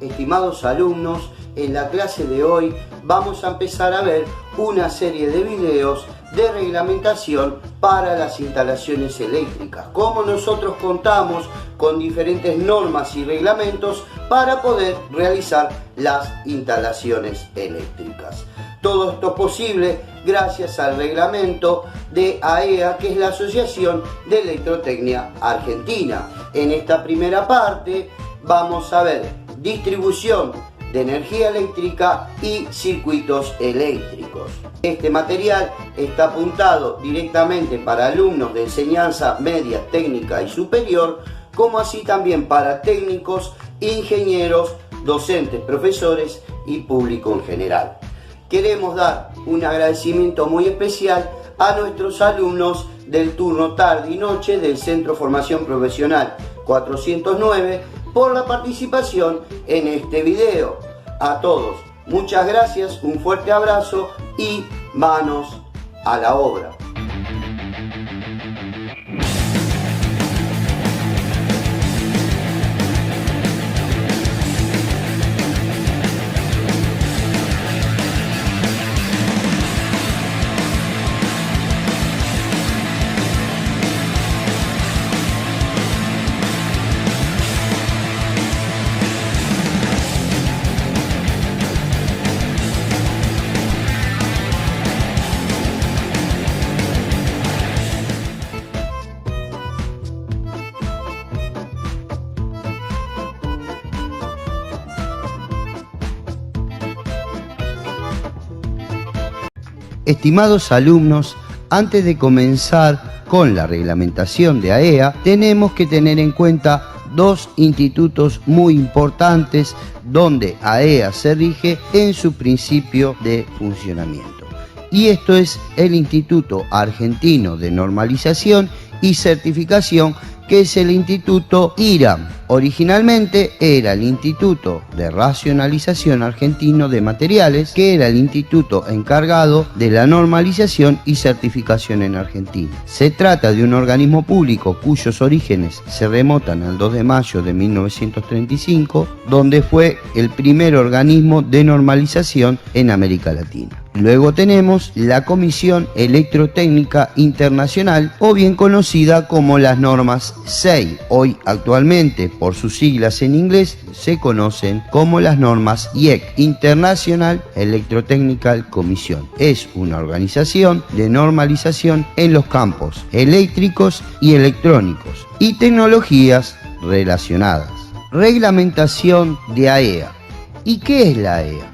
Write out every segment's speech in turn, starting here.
estimados alumnos, en la clase de hoy vamos a empezar a ver una serie de videos de reglamentación para las instalaciones eléctricas. Cómo nosotros contamos con diferentes normas y reglamentos para poder realizar las instalaciones eléctricas. Todo esto es posible gracias al reglamento de AEA, que es la Asociación de Electrotecnia Argentina. En esta primera parte vamos a ver distribución de energía eléctrica y circuitos eléctricos. Este material está apuntado directamente para alumnos de enseñanza media, técnica y superior, como así también para técnicos, ingenieros, docentes, profesores y público en general. Queremos dar un agradecimiento muy especial a nuestros alumnos del turno tarde y noche del Centro Formación Profesional 409 por la participación en este video. A todos, muchas gracias, un fuerte abrazo y manos a la obra. Estimados alumnos, antes de comenzar con la reglamentación de AEA, tenemos que tener en cuenta dos institutos muy importantes donde AEA se rige en su principio de funcionamiento. Y esto es el Instituto Argentino de Normalización y Certificación, que es el Instituto IRAM. Originalmente era el Instituto de Racionalización Argentino de Materiales, que era el instituto encargado de la normalización y certificación en Argentina. Se trata de un organismo público cuyos orígenes se remontan al 2 de mayo de 1935, donde fue el primer organismo de normalización en América Latina. Luego tenemos la Comisión Electrotécnica Internacional, o bien conocida como las normas SEI. Hoy actualmente, por sus siglas en inglés, se conocen como las normas IEC, International Electrotechnical Commission. Es una organización de normalización en los campos eléctricos y electrónicos y tecnologías relacionadas. Reglamentación de AEA. ¿Y qué es la AEA?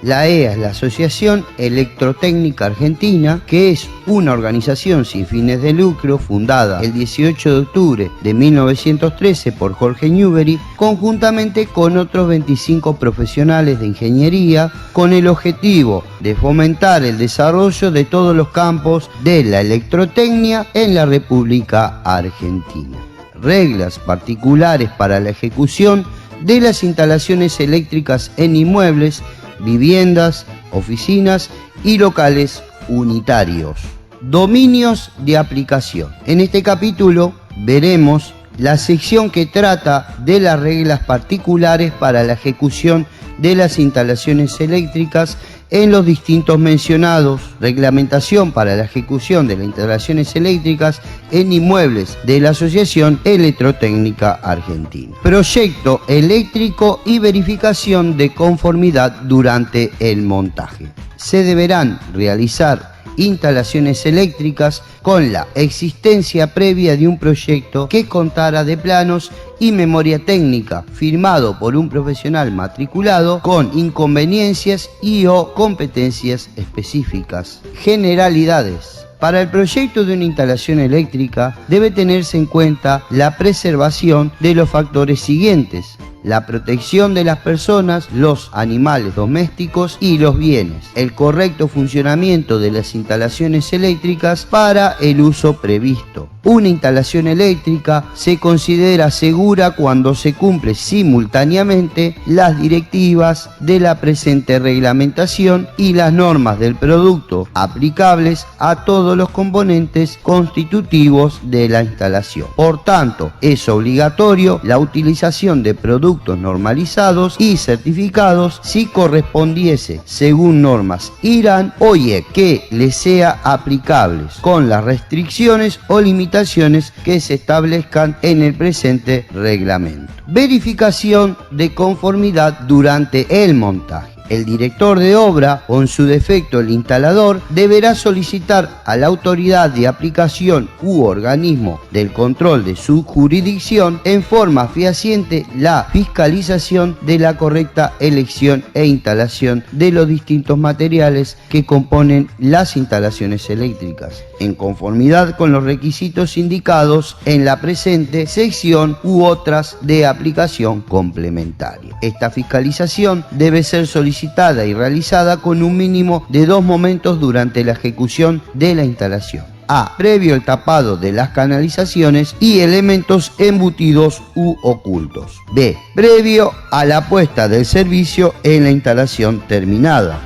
La AEA es la Asociación Electrotécnica Argentina, que es una organización sin fines de lucro fundada el 18 de octubre de 1913 por Jorge Newbery, conjuntamente con otros 25 profesionales de ingeniería, con el objetivo de fomentar el desarrollo de todos los campos de la electrotecnia en la República Argentina. Reglas particulares para la ejecución de las instalaciones eléctricas en inmuebles, viviendas, oficinas y locales unitarios. Dominios de aplicación. En este capítulo veremos la sección que trata de las reglas particulares para la ejecución de las instalaciones eléctricas en los distintos mencionados: reglamentación para la ejecución de las instalaciones eléctricas en inmuebles de la Asociación Electrotécnica Argentina, proyecto eléctrico y verificación de conformidad durante el montaje. Se deberán realizar instalaciones eléctricas con la existencia previa de un proyecto que contara de planos y memoria técnica firmado por un profesional matriculado con inconveniencias y o competencias específicas. Generalidades. Para el proyecto de una instalación eléctrica debe tenerse en cuenta la preservación de los factores siguientes: la protección de las personas, los animales domésticos y los bienes, el correcto funcionamiento de las instalaciones eléctricas para el uso previsto. Una instalación eléctrica se considera segura cuando se cumple simultáneamente las directivas de la presente reglamentación y las normas del producto aplicables a todos los componentes constitutivos de la instalación. Por tanto, es obligatorio la utilización de productos productos normalizados y certificados si correspondiese según normas IRAN o IEC que les sea aplicables con las restricciones o limitaciones que se establezcan en el presente reglamento. Verificación de conformidad durante el montaje. El director de obra o en su defecto el instalador deberá solicitar a la autoridad de aplicación u organismo del control de su jurisdicción en forma fehaciente la fiscalización de la correcta elección e instalación de los distintos materiales que componen las instalaciones eléctricas, en conformidad con los requisitos indicados en la presente sección u otras de aplicación complementaria. Esta fiscalización debe ser solicitada y realizada con un mínimo de 2 momentos durante la ejecución de la instalación. A. Previo el tapado de las canalizaciones y elementos embutidos u ocultos. B. Previo a la puesta del servicio en la instalación terminada.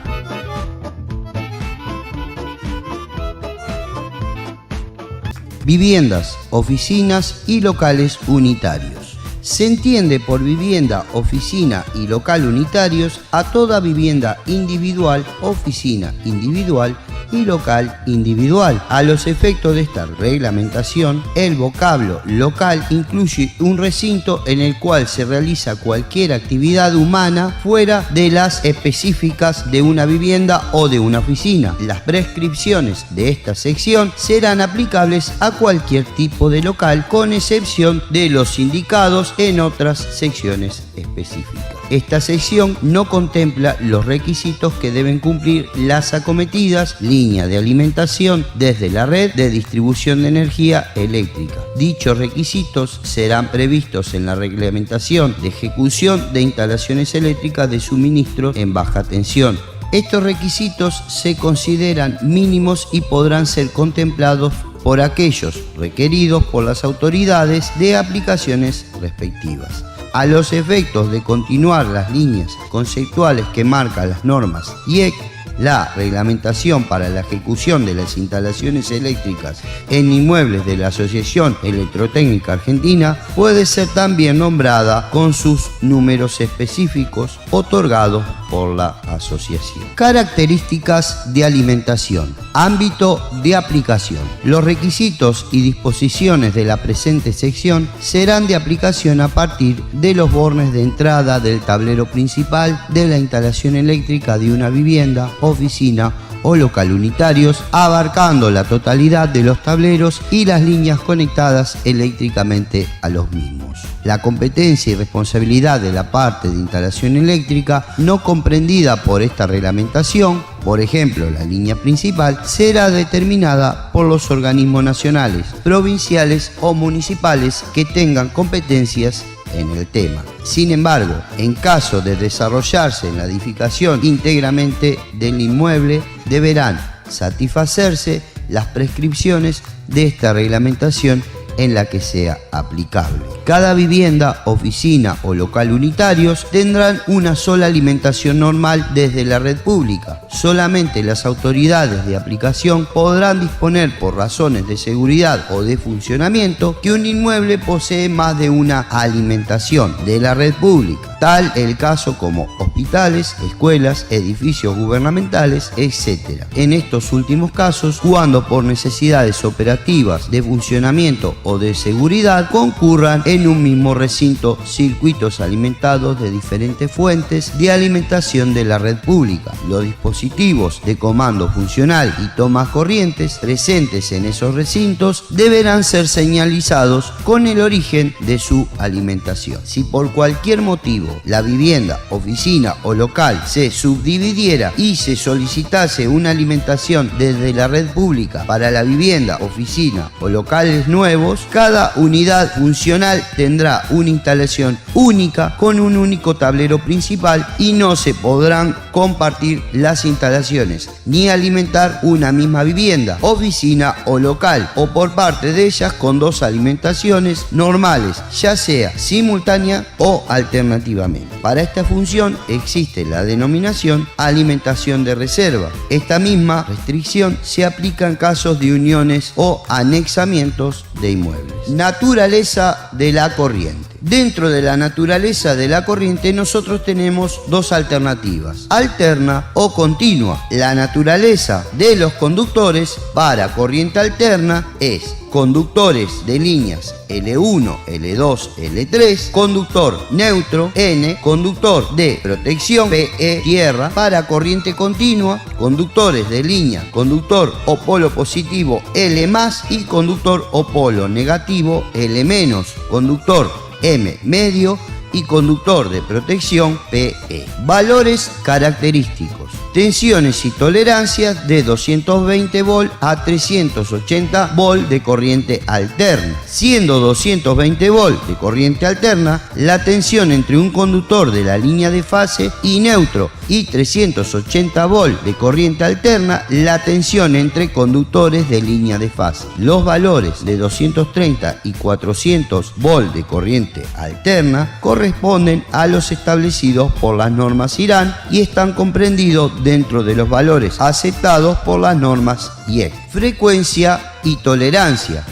Viviendas, oficinas y locales unitarios. Se entiende por vivienda, oficina y local unitarios a toda vivienda individual, oficina individual y local individual. A los efectos de esta reglamentación, el vocablo local incluye un recinto en el cual se realiza cualquier actividad humana fuera de las específicas de una vivienda o de una oficina. Las prescripciones de esta sección serán aplicables a cualquier tipo de local, con excepción de los indicados en otras secciones específicas. Esta sección no contempla los requisitos que deben cumplir las acometidas líneas de alimentación desde la red de distribución de energía eléctrica. Dichos requisitos serán previstos en la reglamentación de ejecución de instalaciones eléctricas de suministro en baja tensión. Estos requisitos se consideran mínimos y podrán ser contemplados por aquellos requeridos por las autoridades de aplicaciones respectivas. A los efectos de continuar las líneas conceptuales que marcan las normas IEC, la reglamentación para la ejecución de las instalaciones eléctricas en inmuebles de la Asociación Electrotécnica Argentina puede ser también nombrada con sus números específicos otorgados por la asociación. Características de alimentación. Ámbito de aplicación. Los requisitos y disposiciones de la presente sección serán de aplicación a partir de los bornes de entrada del tablero principal de la instalación eléctrica de una vivienda, oficina o local unitarios, abarcando la totalidad de los tableros y las líneas conectadas eléctricamente a los mismos. La competencia y responsabilidad de la parte de instalación eléctrica no comprendida por esta reglamentación, por ejemplo la línea principal, será determinada por los organismos nacionales, provinciales o municipales que tengan competencias en el tema. Sin embargo, en caso de desarrollarse la edificación íntegramente del inmueble, deberán satisfacerse las prescripciones de esta reglamentación en la que sea aplicable. Cada vivienda, oficina o local unitarios tendrán una sola alimentación normal desde la red pública. Solamente las autoridades de aplicación podrán disponer por razones de seguridad o de funcionamiento que un inmueble posee más de una alimentación de la red pública, tal el caso como hospitales, escuelas, edificios gubernamentales, etc. En estos últimos casos, cuando por necesidades operativas de funcionamiento o de seguridad concurran en un mismo recinto circuitos alimentados de diferentes fuentes de alimentación de la red pública. Los dispositivos de comando funcional y tomas corrientes presentes en esos recintos deberán ser señalizados con el origen de su alimentación. Si por cualquier motivo la vivienda, oficina o local se subdividiera y se solicitase una alimentación desde la red pública para la vivienda, oficina o locales nuevos, cada unidad funcional tendrá una instalación única con un único tablero principal y no se podrán compartir las instalaciones ni alimentar una misma vivienda, oficina o local, o por parte de ellas con dos alimentaciones normales, ya sea simultánea o alternativamente. Para esta función existe la denominación alimentación de reserva. Esta misma restricción se aplica en casos de uniones o anexamientos de inmuebles. Naturaleza de la corriente. Dentro de la naturaleza de la corriente nosotros tenemos dos alternativas, alterna o continua. La naturaleza de los conductores para corriente alterna es conductores de líneas L1, L2, L3, conductor neutro N, conductor de protección PE, tierra. Para corriente continua, conductores de línea, conductor o polo positivo L+, y conductor o polo negativo L-, conductor M medio y conductor de protección PE. Valores característicos. Tensiones y tolerancias de 220 volt a 380 volt de corriente alterna. Siendo 220 volt de corriente alterna, la tensión entre un conductor de la línea de fase y neutro, y 380 volt de corriente alterna, la tensión entre conductores de línea de fase. Los valores de 230 y 400 volt de corriente alterna corresponden a los establecidos por las normas IRAN y están comprendidos dentro de los valores aceptados por las normas IEC. Frecuencia y tolerancia.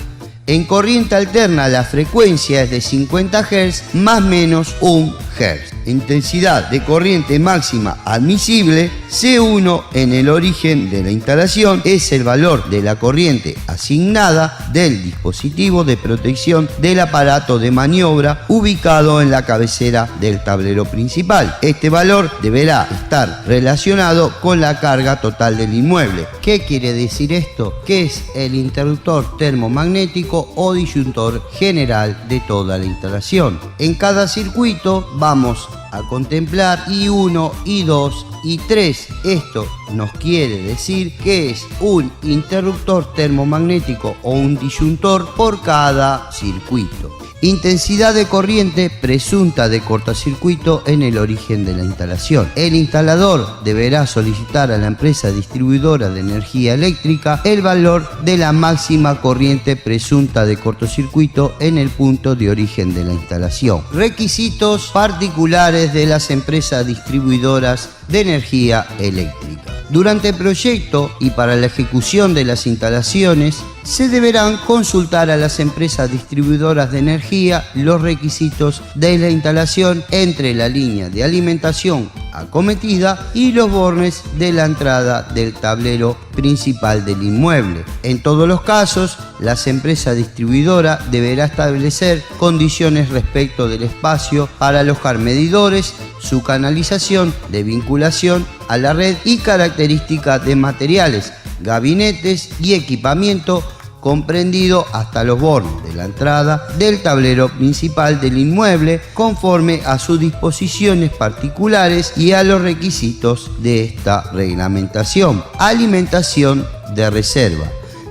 En corriente alterna la frecuencia es de 50 Hz más menos 1 Hz. Intensidad de corriente máxima admisible, C1 en el origen de la instalación, es el valor de la corriente asignada del dispositivo de protección del aparato de maniobra ubicado en la cabecera del tablero principal. Este valor deberá estar relacionado con la carga total del inmueble. ¿Qué quiere decir esto? Que es el interruptor termomagnético o disyuntor general de toda la instalación. En cada circuito vamos a contemplar I1, I2 y 3. Esto nos quiere decir que es un interruptor termomagnético o un disyuntor por cada circuito. Intensidad de corriente presunta de cortocircuito en el origen de la instalación. El instalador deberá solicitar a la empresa distribuidora de energía eléctrica el valor de la máxima corriente presunta de cortocircuito en el punto de origen de la instalación. Requisitos particulares de las empresas distribuidoras de energía eléctrica. Durante el proyecto y para la ejecución de las instalaciones, se deberán consultar a las empresas distribuidoras de energía los requisitos de la instalación entre la línea de alimentación acometida y los bornes de la entrada del tablero principal del inmueble. En todos los casos, las empresas distribuidoras deberán establecer condiciones respecto del espacio para alojar medidores, su canalización de vinculación a la red y características de materiales, gabinetes y equipamiento comprendido hasta los bornes de la entrada del tablero principal del inmueble conforme a sus disposiciones particulares y a los requisitos de esta reglamentación. Alimentación de reserva.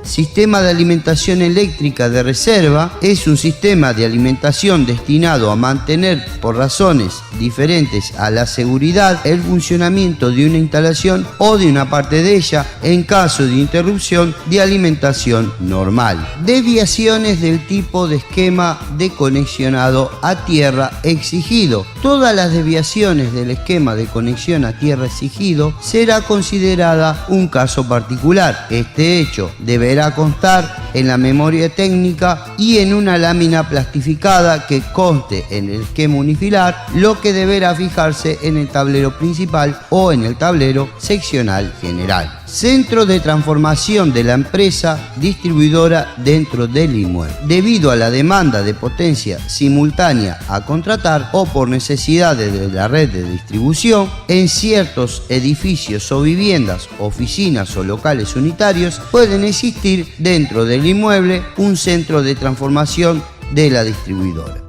Sistema de alimentación eléctrica de reserva es un sistema de alimentación destinado a mantener, por razones diferentes a la seguridad, el funcionamiento de una instalación o de una parte de ella en caso de interrupción de alimentación normal. Desviaciones del tipo de esquema de conexionado a tierra exigido. Todas las desviaciones del esquema de conexión a tierra exigido será considerada un caso particular. Este hecho deberá constar en la memoria técnica y en una lámina plastificada que conste en el esquema unifilar, lo que deberá fijarse en el tablero principal o en el tablero seccional general. Centro de transformación de la empresa distribuidora dentro del inmueble. Debido a la demanda de potencia simultánea a contratar o por necesidades de la red de distribución, en ciertos edificios o viviendas, oficinas o locales unitarios pueden existir dentro del inmueble un centro de transformación de la distribuidora.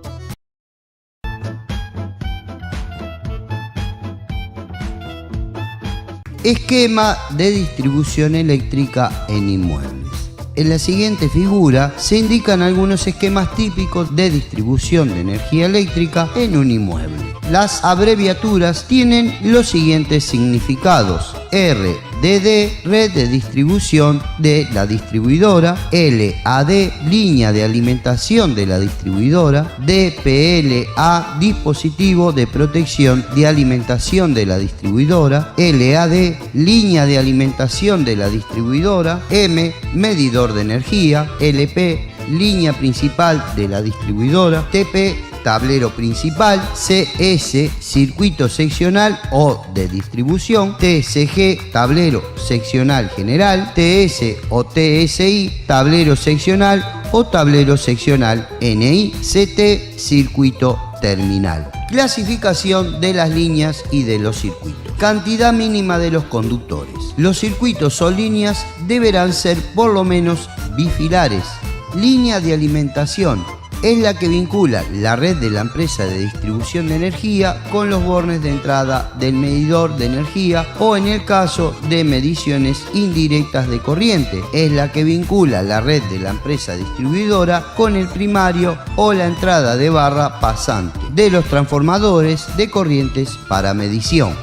Esquema de distribución eléctrica en inmuebles. En la siguiente figura se indican algunos esquemas típicos de distribución de energía eléctrica en un inmueble. Las abreviaturas tienen los siguientes significados: RDD, red de distribución de la distribuidora; LAD, línea de alimentación de la distribuidora; DPLA, dispositivo de protección de alimentación de la distribuidora; LAD, línea de alimentación de la distribuidora; M, medidor de energía; LP, línea principal de la distribuidora; TP, tablero principal. CS, circuito seccional o de distribución. TSG, tablero seccional general. TS o TSI, tablero seccional o tablero seccional NI. CT, circuito terminal. Clasificación de las líneas y de los circuitos. Cantidad mínima de los conductores. Los circuitos o líneas deberán ser por lo menos bifilares. Línea de alimentación es la que vincula la red de la empresa de distribución de energía con los bornes de entrada del medidor de energía, o en el caso de mediciones indirectas de corriente, es la que vincula la red de la empresa distribuidora con el primario o la entrada de barra pasante de los transformadores de corrientes para medición.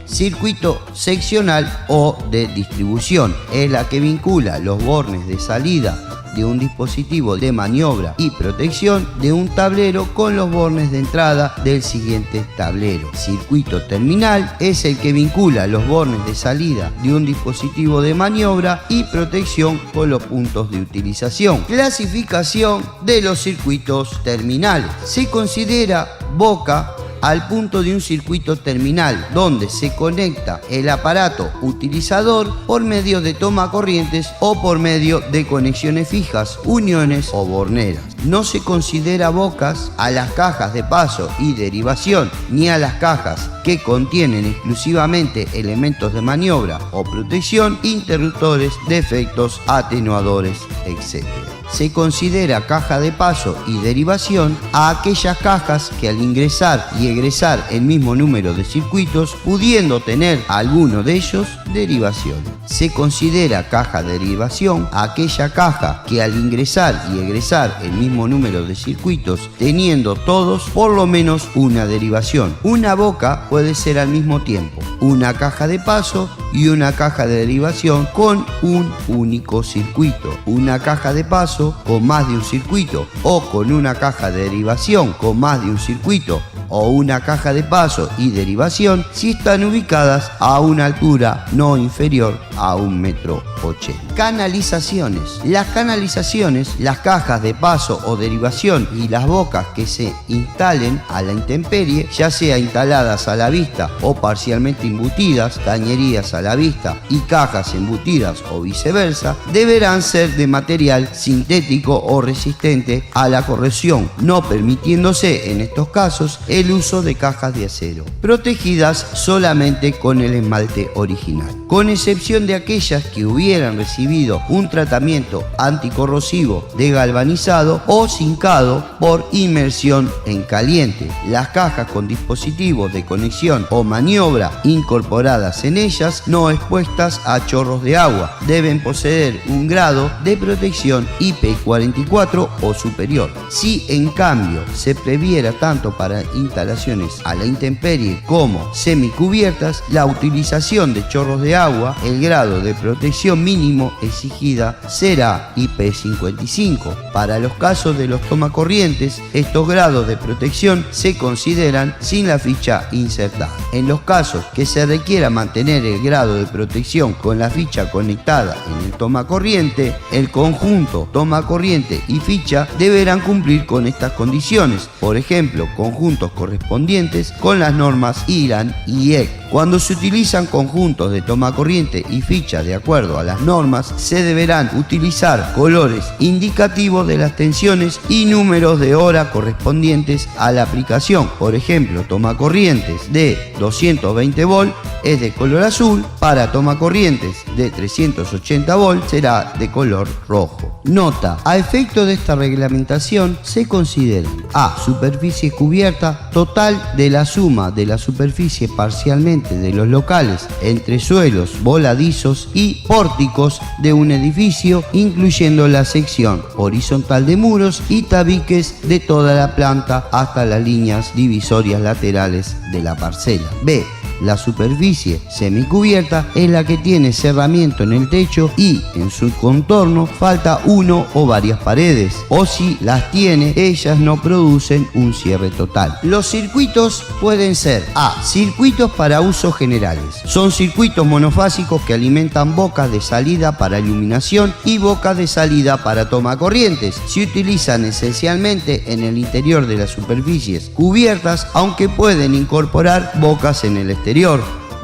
Circuito seccional o de distribución es la que vincula los bornes de salida de un dispositivo de maniobra y protección de un tablero con los bornes de entrada del siguiente tablero. Circuito terminal es el que vincula los bornes de salida de un dispositivo de maniobra y protección con los puntos de utilización. Clasificación de los circuitos terminales. Se considera boca al punto de un circuito terminal donde se conecta el aparato utilizador por medio de tomacorrientes o por medio de conexiones fijas, uniones o borneras. No se considera bocas a las cajas de paso y derivación, ni a las cajas que contienen exclusivamente elementos de maniobra o protección, interruptores, defectos, atenuadores, etc. Se considera caja de paso y derivación a aquellas cajas que al ingresar y egresar el mismo número de circuitos, pudiendo tener alguno de ellos derivación. Se considera caja de derivación a aquella caja que al ingresar y egresar el mismo número de circuitos, teniendo todos por lo menos una derivación. Una boca puede ser al mismo tiempo una caja de paso y una caja de derivación con un único circuito. Una caja de paso con más de un circuito, o con una caja de derivación con más de un circuito, o una caja de paso y derivación si están ubicadas a una altura no inferior a 1,80 m. Canalizaciones. Las canalizaciones, las cajas de paso o derivación y las bocas que se instalen a la intemperie, ya sea instaladas a la vista o parcialmente embutidas, cañerías a la vista y cajas embutidas o viceversa, deberán ser de material sintético o resistente a la corrosión, no permitiéndose en estos casos el uso de cajas de acero, protegidas solamente con el esmalte original, con excepción de aquellas que hubieran recibido un tratamiento anticorrosivo de galvanizado o zincado por inmersión en caliente. Las cajas con dispositivos de conexión o maniobra incorporadas en ellas, no expuestas a chorros de agua, deben poseer un grado de protección IP44 o superior. Si en cambio se previera tanto para instalaciones a la intemperie como semicubiertas la utilización de chorros de agua, el grado de protección mínimo exigida será IP55. Para los casos de los tomacorrientes, estos grados de protección se consideran sin la ficha insertada. En los casos que se requiera mantener el grado de protección con la ficha conectada en el tomacorriente, el conjunto tomacorriente y ficha deberán cumplir con estas condiciones, por ejemplo, conjuntos correspondientes con las normas IRAN y EC. Cuando se utilizan conjuntos de tomacorriente y ficha de acuerdo a las normas, se deberán utilizar colores indicativos de las tensiones y números de hora correspondientes a la aplicación. Por ejemplo, tomacorrientes de 220 volt es de color azul, para tomacorrientes de 380 volt será de color rojo. Nota: a efecto de esta reglamentación se considera: a. Superficie cubierta total de la suma de la superficie parcialmente de los locales, entresuelos, voladizos y pórticos de un edificio, incluyendo la sección horizontal de muros y tabiques de toda la planta hasta las líneas divisorias laterales de la parcela. B. La superficie semicubierta es la que tiene cerramiento en el techo y en su contorno falta uno o varias paredes, o si las tiene, ellas no producen un cierre total. Los circuitos pueden ser: A. Circuitos para usos generales. Son circuitos monofásicos que alimentan bocas de salida para iluminación y bocas de salida para toma corrientes. Se utilizan esencialmente en el interior de las superficies cubiertas, aunque pueden incorporar bocas en el exterior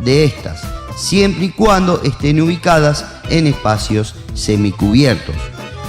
de estas, siempre y cuando estén ubicadas en espacios semicubiertos.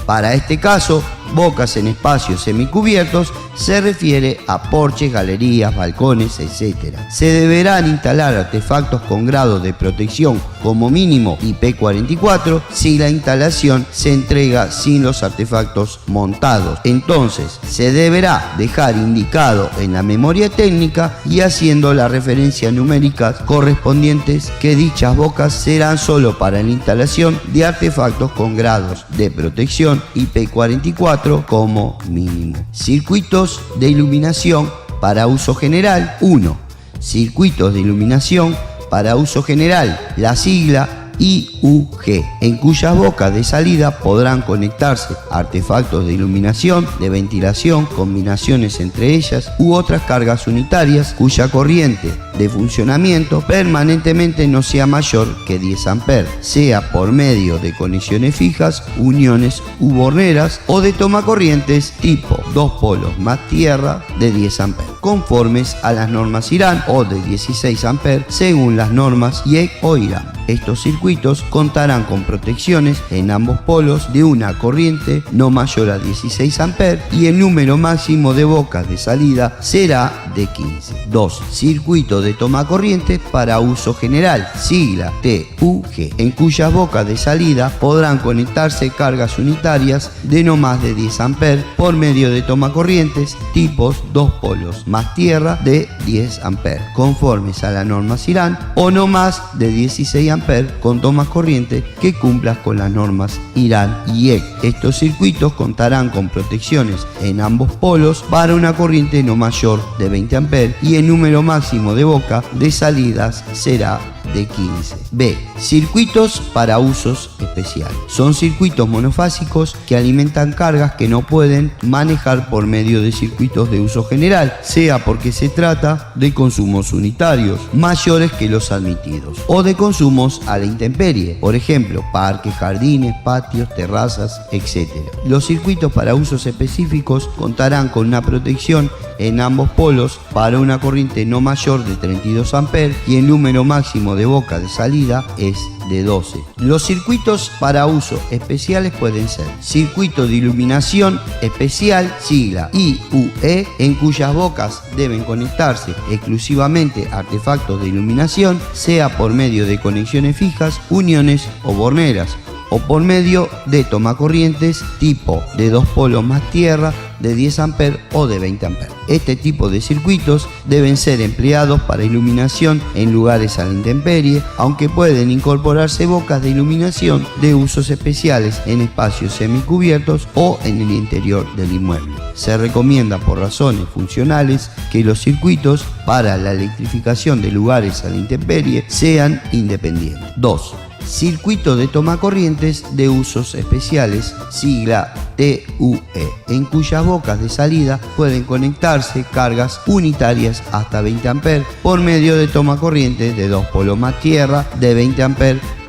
Para este caso, bocas en espacios semicubiertos se refiere a porches, galerías, balcones, etc. Se deberán instalar artefactos con grado de protección como mínimo IP44 si la instalación se entrega sin los artefactos montados. Entonces, se deberá dejar indicado en la memoria técnica y haciendo las referencias numéricas correspondientes que dichas bocas serán solo para la instalación de artefactos con grados de protección IP44 como mínimo. Circuitos de iluminación para uso general. 1. Circuitos de iluminación para uso general. La sigla IUG, en cuyas bocas de salida podrán conectarse artefactos de iluminación, de ventilación, combinaciones entre ellas u otras cargas unitarias cuya corriente de funcionamiento permanentemente no sea mayor que 10 A, sea por medio de conexiones fijas, uniones u borneras o de toma corrientes tipo 2 polos más tierra de 10 A, conformes a las normas IRAN, o de 16 A según las normas IEC o IRAN. Estos circuitos contarán con protecciones en ambos polos de una corriente no mayor a 16 A y el número máximo de bocas de salida será de 15. 2. Circuito de toma corriente para uso general, sigla TUG, en cuyas bocas de salida podrán conectarse cargas unitarias de no más de 10 A por medio de toma corrientes tipos 2 polos más tierra de 10 A, conformes a la norma IRAN, o no más de 16 A con tomas corriente que cumplan con las normas IRAN y IEC. Estos circuitos contarán con protecciones en ambos polos para una corriente no mayor de 20 A y el número máximo de boca de salidas será de 15. B. Circuitos para usos especiales. Son circuitos monofásicos que alimentan cargas que no pueden manejar por medio de circuitos de uso general, sea porque se trata de consumos unitarios mayores que los admitidos o de consumos a la intemperie, por ejemplo, parques, jardines, patios, terrazas, etc. Los circuitos para usos específicos contarán con una protección en ambos polos para una corriente no mayor de 32 A y el número máximo de boca de salida es de 12. Los circuitos para uso especiales pueden ser: circuito de iluminación especial, sigla IUE, en cuyas bocas deben conectarse exclusivamente artefactos de iluminación, sea por medio de conexiones fijas, uniones o borneras, o por medio de tomacorrientes tipo de 2 polos más tierra de 10 A o de 20 A. Este tipo de circuitos deben ser empleados para iluminación en lugares a la intemperie, aunque pueden incorporarse bocas de iluminación de usos especiales en espacios semicubiertos o en el interior del inmueble. Se recomienda por razones funcionales que los circuitos para la electrificación de lugares a la intemperie sean independientes. 2. Circuito de tomacorrientes de usos especiales, sigla TUE, en cuyas bocas de salida pueden conectarse cargas unitarias hasta 20 A por medio de tomacorrientes de 2 polos más tierra de 20 A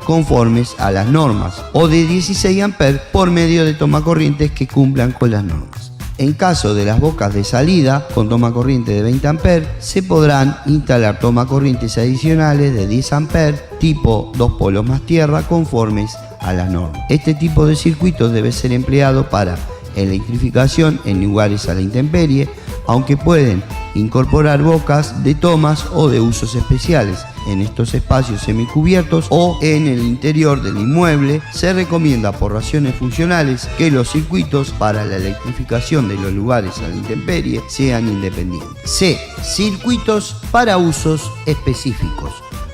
conformes a las normas, o de 16 A por medio de tomacorrientes que cumplan con las normas. En caso de las bocas de salida con toma corriente de 20 A, se podrán instalar tomacorrientes adicionales de 10 A tipo 2 polos más tierra conformes a las normas. Este tipo de circuitos debe ser empleado para electrificación en lugares a la intemperie, aunque pueden incorporar bocas de tomas o de usos especiales. En estos espacios semicubiertos o en el interior del inmueble, se recomienda por razones funcionales que los circuitos para la electrificación de los lugares a la intemperie sean independientes. C. Circuitos para usos específicos.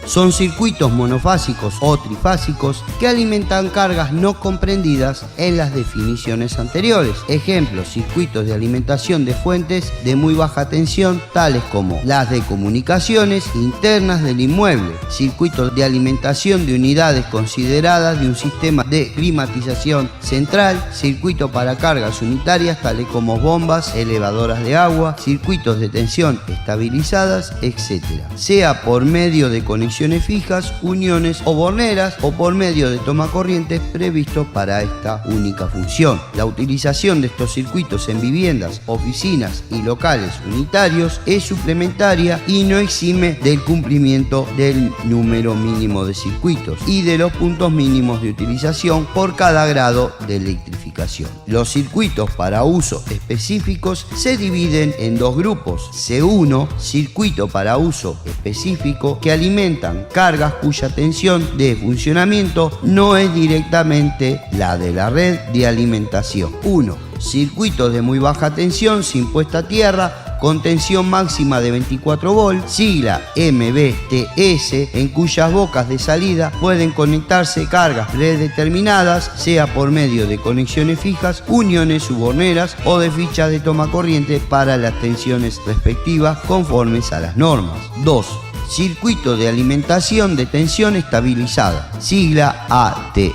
Son circuitos monofásicos o trifásicos que alimentan cargas no comprendidas en las definiciones anteriores. Ejemplos: circuitos de alimentación de fuentes de muy baja tensión, tales como las de comunicaciones internas del inmueble, circuitos de alimentación de unidades consideradas de un sistema de climatización central, circuitos para cargas unitarias, tales como bombas, elevadoras de agua, circuitos de tensión estabilizadas, etc. Sea por medio de conexiones fijas, uniones o borneras, o por medio de tomacorrientes previstos para esta única función. La utilización de estos circuitos en viviendas, oficinas y locales unitarios es suplementaria y no exime del cumplimiento del número mínimo de circuitos y de los puntos mínimos de utilización por cada grado de electrificación. Los circuitos para uso específicos se dividen en dos grupos. C1, circuito para uso específico, que alimentan cargas cuya tensión de funcionamiento no es directamente la de la red de alimentación. 1. Circuitos de muy baja tensión sin puesta a tierra, con tensión máxima de 24 volts, sigla MVTS, en cuyas bocas de salida pueden conectarse cargas predeterminadas, sea por medio de conexiones fijas, uniones suborneras o de fichas de toma corriente para las tensiones respectivas conformes a las normas. 2. Circuito de alimentación de tensión estabilizada, sigla ATE,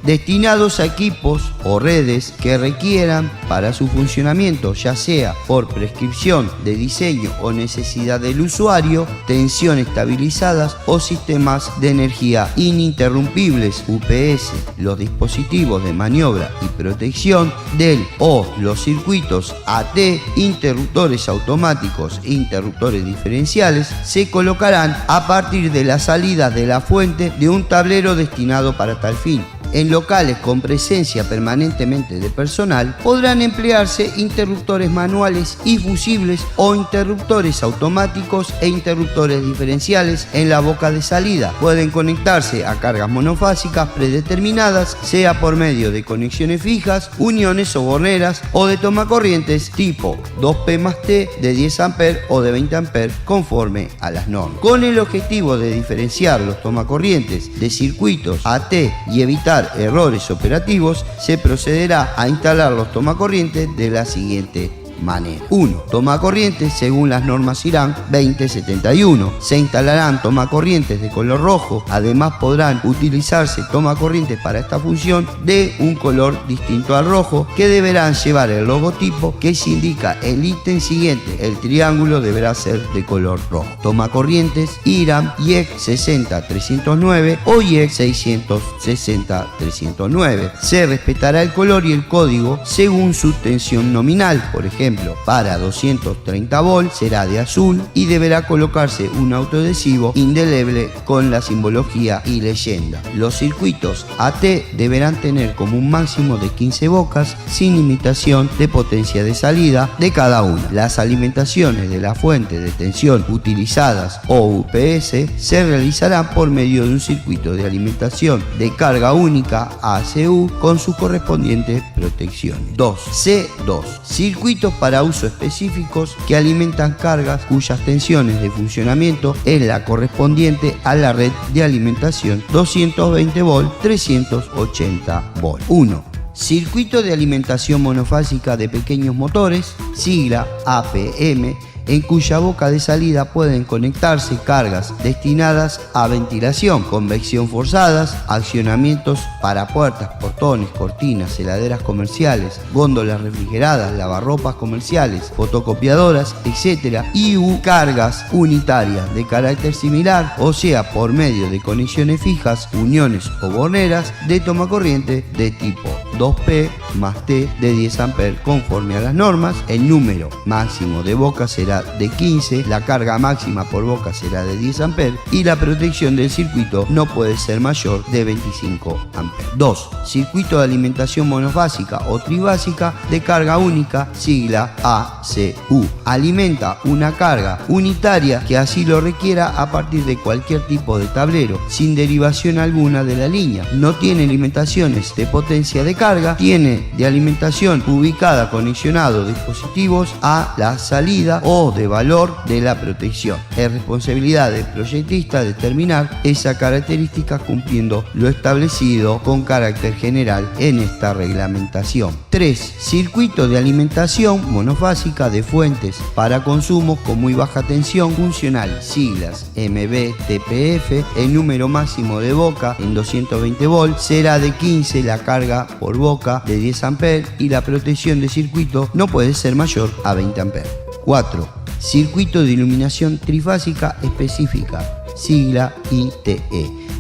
destinados a equipos o redes que requieran para su funcionamiento, ya sea por prescripción de diseño o necesidad del usuario, tensión estabilizadas o sistemas de energía ininterrumpibles UPS, los dispositivos de maniobra y protección del o los circuitos AT, interruptores automáticos e interruptores diferenciales, se colocarán a partir de la salida de la fuente de un tablero destinado para tal fin. En locales con presencia permanentemente de personal podrán emplearse interruptores manuales y fusibles o interruptores automáticos e interruptores diferenciales en la boca de salida. Pueden conectarse a cargas monofásicas predeterminadas, sea por medio de conexiones fijas, uniones o borneras, o de tomacorrientes tipo 2P más T de 10 A o de 20 A conforme a las normas. Con el objetivo de diferenciar los tomacorrientes de circuitos AT y evitar errores operativos, se procederá a instalar los tomacorrientes de la siguiente manera. 1. Tomacorrientes según las normas IRAN 2071. Se instalarán tomacorrientes de color rojo. Además podrán utilizarse tomacorrientes para esta función de un color distinto al rojo, que deberán llevar el logotipo que se indica el ítem siguiente. El triángulo deberá ser de color rojo. Tomacorrientes IRAN IEC 60309 o IEC 660-309. Se respetará el color y el código según su tensión nominal. Por ejemplo, para 230 volts será de azul y deberá colocarse un autoadhesivo indeleble con la simbología y leyenda. Los circuitos AT deberán tener como un máximo de 15 bocas, sin limitación de potencia de salida de cada una. Las alimentaciones de la fuente de tensión utilizadas o UPS se realizarán por medio de un circuito de alimentación de carga única ACU con sus correspondientes protecciones. 2. C2. Circuitos para uso específicos que alimentan cargas cuyas tensiones de funcionamiento es la correspondiente a la red de alimentación 220 volt 380 volt. 1. Circuito de alimentación monofásica de pequeños motores, sigla APM, en cuya boca de salida pueden conectarse cargas destinadas a ventilación, convección forzadas, accionamientos para puertas, portones, cortinas, heladeras comerciales, góndolas refrigeradas, lavarropas comerciales, fotocopiadoras, etc. y cargas unitarias de carácter similar, o sea, por medio de conexiones fijas, uniones o borneras de tomacorriente de tipo 2P más T de 10 A conforme a las normas. El número máximo de bocas será de 15, la carga máxima por boca será de 10 A y la protección del circuito no puede ser mayor de 25 A. 2. Circuito de alimentación monofásica o tribásica de carga única, sigla ACU. Alimenta una carga unitaria que así lo requiera a partir de cualquier tipo de tablero, sin derivación alguna de la línea. No tiene limitaciones de potencia de carga carga tiene de alimentación ubicada conexionado dispositivos a la salida o de valor de la protección. Es responsabilidad del proyectista determinar esa característica cumpliendo lo establecido con carácter general en esta reglamentación. 3. Circuito de alimentación monofásica de fuentes para consumos con muy baja tensión funcional, siglas MB-TPF. El número máximo de boca en 220 volts será de 15, la carga por boca de 10 amperes y la protección de circuito no puede ser mayor a 20 amperes. 4. Circuito de iluminación trifásica específica, sigla ITE.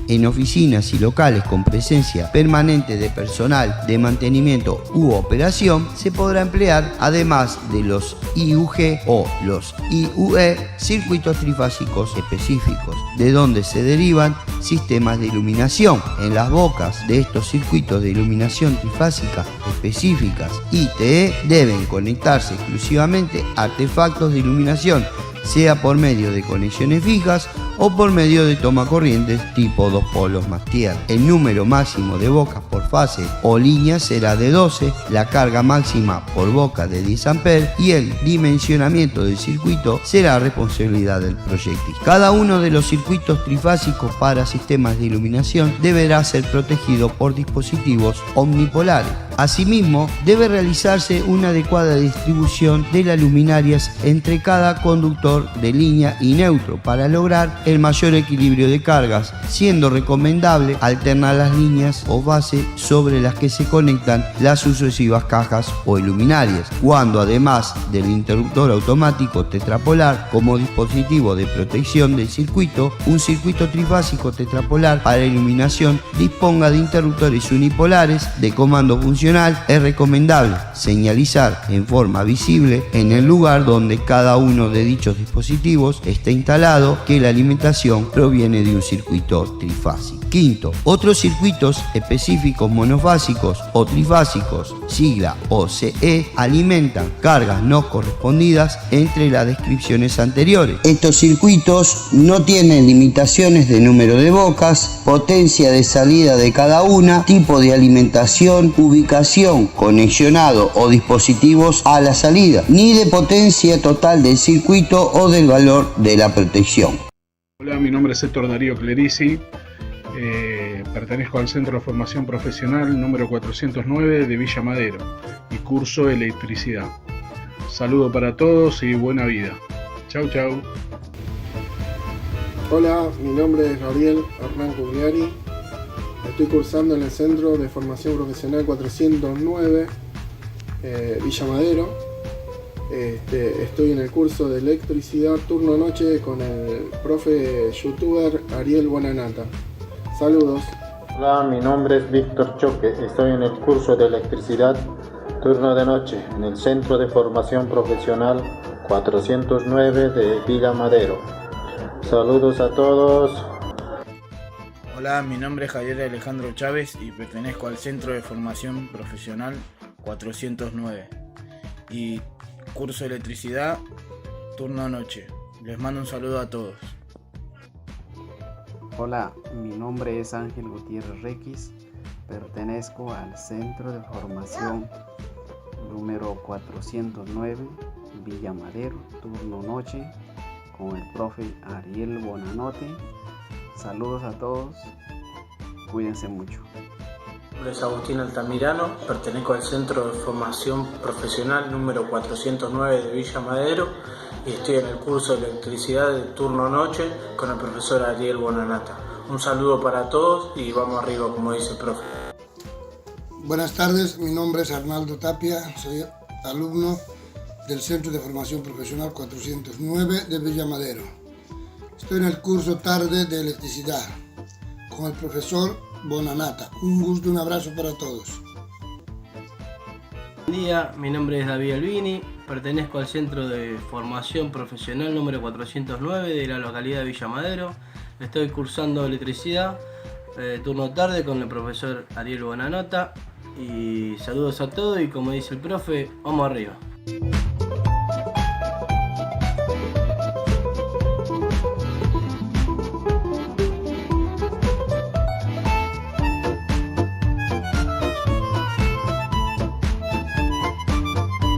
En oficinas y locales con presencia permanente de personal de mantenimiento u operación se podrá emplear, además de los IUG o los IUE, circuitos trifásicos específicos, de donde se derivan sistemas de iluminación. En las bocas de estos circuitos de iluminación trifásica específicas ITE deben conectarse exclusivamente artefactos de iluminación, sea por medio de conexiones fijas o por medio de toma corrientes tipo 2 polos más tierra. El número máximo de bocas por fase o línea será de 12, la carga máxima por boca de 10 amperes y el dimensionamiento del circuito será responsabilidad del proyectista. Cada uno de los circuitos trifásicos para sistemas de iluminación deberá ser protegido por dispositivos omnipolares. Asimismo, debe realizarse una adecuada distribución de las luminarias entre cada conductor de línea y neutro para lograr el mayor equilibrio de cargas, siendo recomendable alternar las líneas o base sobre las que se conectan las sucesivas cajas o luminarias, cuando además del interruptor automático tetrapolar como dispositivo de protección del circuito, un circuito trifásico tetrapolar para iluminación disponga de interruptores unipolares de comando funcional. Es recomendable señalizar en forma visible en el lugar donde cada uno de dichos dispositivos está instalado que la alimentación proviene de un circuito trifásico. Quinto, otros circuitos específicos monofásicos o trifásicos, sigla OCE, alimentan cargas no correspondidas entre las descripciones anteriores. Estos circuitos no tienen limitaciones de número de bocas, potencia de salida de cada una, tipo de alimentación, ubicación, conexionado o dispositivos a la salida, ni de potencia total del circuito o del valor de la protección. Hola, mi nombre es Héctor Darío Clerici. Pertenezco al Centro de Formación Profesional número 409 de Villa Madero y curso electricidad. Saludo para todos y buena vida. Chau, chau. Hola, mi nombre es Gabriel Hernán Cugliari. Estoy cursando en el Centro de Formación Profesional 409 Villa Madero. Estoy en el curso de electricidad turno noche con el profe youtuber Ariel Bonanata. Saludos. Hola, mi nombre es Víctor Choque, estoy en el curso de electricidad turno de noche en el Centro de Formación Profesional 409 de Villa Madero. Saludos a todos. Hola, mi nombre es Javier Alejandro Chávez y pertenezco al Centro de Formación Profesional 409 y curso de electricidad turno noche. Les mando un saludo a todos. Hola, mi nombre es Ángel Gutiérrez Requis, pertenezco al Centro de Formación número 409 Villa Madero, turno noche, con el profe Ariel Bonanote. Saludos a todos, cuídense mucho. Mi nombre es Agustín Altamirano, pertenezco al Centro de Formación Profesional número 409 de Villa Madero y estoy en el curso de electricidad de turno noche con el profesor Ariel Bonanata. Un saludo para todos y vamos arriba, como dice el profe. Buenas tardes, mi nombre es Arnaldo Tapia, soy alumno del Centro de Formación Profesional 409 de Villa Madero. Estoy en el curso tarde de electricidad con el profesor Bonanata. Un gusto y un abrazo para todos. Buen día, mi nombre es David Albini, pertenezco al Centro de Formación Profesional número 409 de la localidad de Villa Madero. Estoy cursando electricidad, turno tarde con el profesor Ariel Bonanota. Y saludos a todos y como dice el profe, vamos arriba.